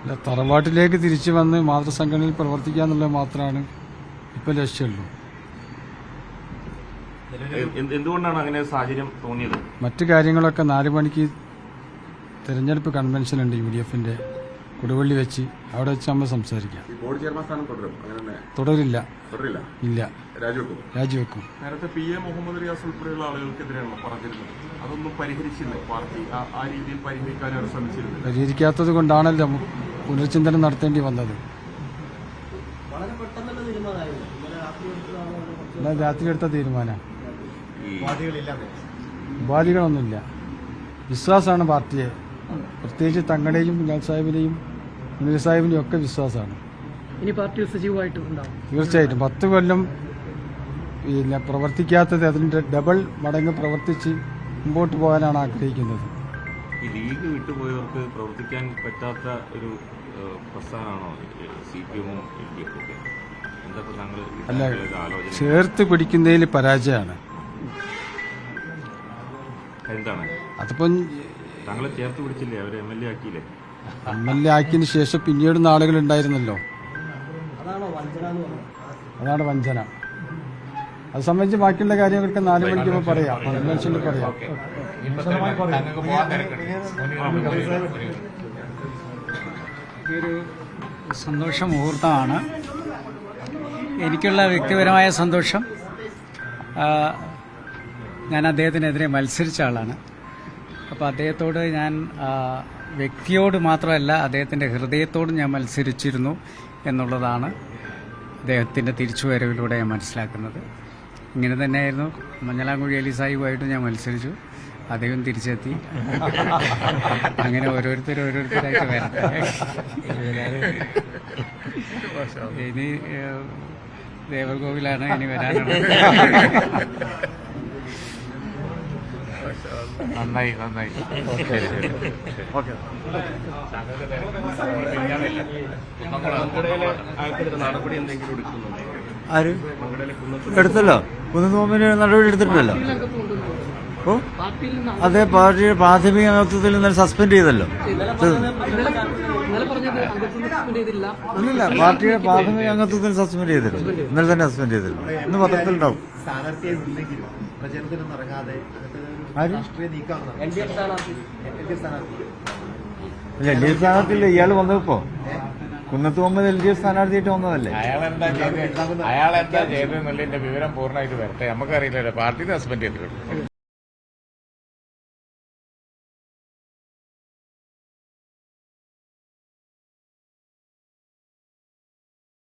അല്ല, തറവാട്ടിലേക്ക് തിരിച്ചു വന്ന് മാതൃസംഘടനയിൽ പ്രവർത്തിക്കുക എന്നുള്ളത് മാത്രമാണ് ഇപ്പൊ ലക്ഷ്യമുള്ളൂ. എന്തുകൊണ്ടാണ് അങ്ങനെ സാഹചര്യം തോന്നിയത്? മറ്റു കാര്യങ്ങളൊക്കെ 4 മണിക്ക് തെരഞ്ഞെടുപ്പ് കൺവെൻഷൻ ഉണ്ട് UDFന്റെ കൊടുവള്ളി വെച്ച്, അവിടെ വെച്ച് നമ്മൾ സംസാരിക്കാം. ബോർഡ് ചെയർമാൻ സ്ഥാനം തുടരില്ല. ഇല്ല, രാജിവെക്കും. നേരത്തെ PA മുഹമ്മദ് റിയാസ് ഉൾപ്പെടെയുള്ള ആളുകൾക്കെതിരെയാണ് പറഞ്ഞിരുന്നത്. അതൊന്നും പരിഹരിച്ചില്ല പാർട്ടി. ആ രീതിയിൽ പരിഹരിക്കാനാണ് ശ്രമിച്ചിരുന്നത്. പരിഹരിക്കാത്തത് കൊണ്ടാണല്ലോ പുനർചിന്തനം നടത്തേണ്ടി വന്നത്. രാത്രി എടുത്ത തീരുമാനം. ഉപാധികളൊന്നുമില്ല. വിശ്വാസമാണ് പാർട്ടിയെ, പ്രത്യേകിച്ച് തങ്ങളുടെയും കുഞ്ഞാൽ സാഹിബിനെയും മുനീർ സാഹിബിനെയും ഒക്കെ വിശ്വാസമാണ്. ഇനി പാർട്ടിയിൽ സജീവമായിട്ട് ഉണ്ടാവും. തീർച്ചയായിട്ടും 10 കൊല്ലം പിന്നെ പ്രവർത്തിക്കാത്തത് അതിന്റെ ഡബിൾ മടങ്ങ് പ്രവർത്തിച്ച് മുമ്പോട്ട് പോകാനാണ് ആഗ്രഹിക്കുന്നത്. ഈ ലീഗ് വിട്ടുപോയവർക്ക് പ്രവർത്തിക്കാൻ പറ്റാത്ത ഒരു പ്രസ്ഥാനമാണോ CPM-ഉം LDF ഒക്കെ? അല്ല, ചേർത്ത് പിടിക്കുന്നതിൽ പരാജയമാണ്. എന്താണ് അതിപ്പം താങ്കളെ ചേർത്ത് പിടിച്ചില്ലേ? അവരെ MLA ആക്കിയില്ലേ? MLA ആക്കിയതിന് ശേഷം പിന്നീട് ആളുകൾ ഉണ്ടായിരുന്നല്ലോ. അതാണ് വഞ്ചന. അത് സംബന്ധിച്ച് ബാക്കിയുള്ള കാര്യങ്ങളൊക്കെ 4 മണിക്ക് പറയാം, കൺവെൻഷനിൽ പറയാം. ഒരു സന്തോഷ മുഹൂർത്തമാണ്. എനിക്കുള്ള വ്യക്തിപരമായ സന്തോഷം, ഞാൻ അദ്ദേഹത്തിനെതിരെ മത്സരിച്ച ആളാണ്. അപ്പോൾ അദ്ദേഹത്തോട് ഞാൻ വ്യക്തിയോട് മാത്രമല്ല അദ്ദേഹത്തിൻ്റെ ഹൃദയത്തോടും ഞാൻ മത്സരിച്ചിരുന്നു എന്നുള്ളതാണ് അദ്ദേഹത്തിൻ്റെ തിരിച്ചുവരവിലൂടെ ഞാൻ മനസ്സിലാക്കുന്നത്. ഇങ്ങനെ തന്നെയായിരുന്നു മഞ്ഞളാംകുഴി അലി സാഹിബുമായിട്ട് ഞാൻ മത്സരിച്ചു, അദ്ദേഹം തിരിച്ചെത്തി. അങ്ങനെ ഓരോരുത്തരായിട്ട് വരട്ടെ. ഇനി ദേവർകോവിലാണ് ഇനി വരാനുള്ളത്. നന്നായി. ആര് എടുത്തല്ലോ? കുന്നത്തോമ്പിന് നടപടി എടുത്തിട്ടില്ലല്ലോ. ഓ, അതേ പാർട്ടിയുടെ പ്രാഥമിക അംഗത്വത്തിൽ ഇന്നലെ സസ്പെൻഡ് ചെയ്തല്ലോ. അല്ലല്ല, പാർട്ടിയുടെ പ്രാഥമിക അംഗത്വത്തിൽ സസ്പെൻഡ് ചെയ്തിട്ടുണ്ട്. ഇന്നലെ തന്നെ സസ്പെൻഡ് ചെയ്തിട്ടുണ്ട്. ഇന്ന് പത്രത്തിലുണ്ടാവും. LDF സ്ഥാനാർത്ഥിയില്ല, ഇയാൾ വന്നപ്പോ കുന്നത്തുമ്പ് LDF സ്ഥാനാർത്ഥിയായിട്ട് വന്നതല്ലേ. അയാളെന്താ ചെയ്തെന്നുള്ളതിന്റെ വിവരം പൂർണ്ണമായിട്ട് വരട്ടെ. നമുക്കറിയില്ലല്ലോ, പാർട്ടി സസ്പെൻഡ് ചെയ്തിട്ടുണ്ട്.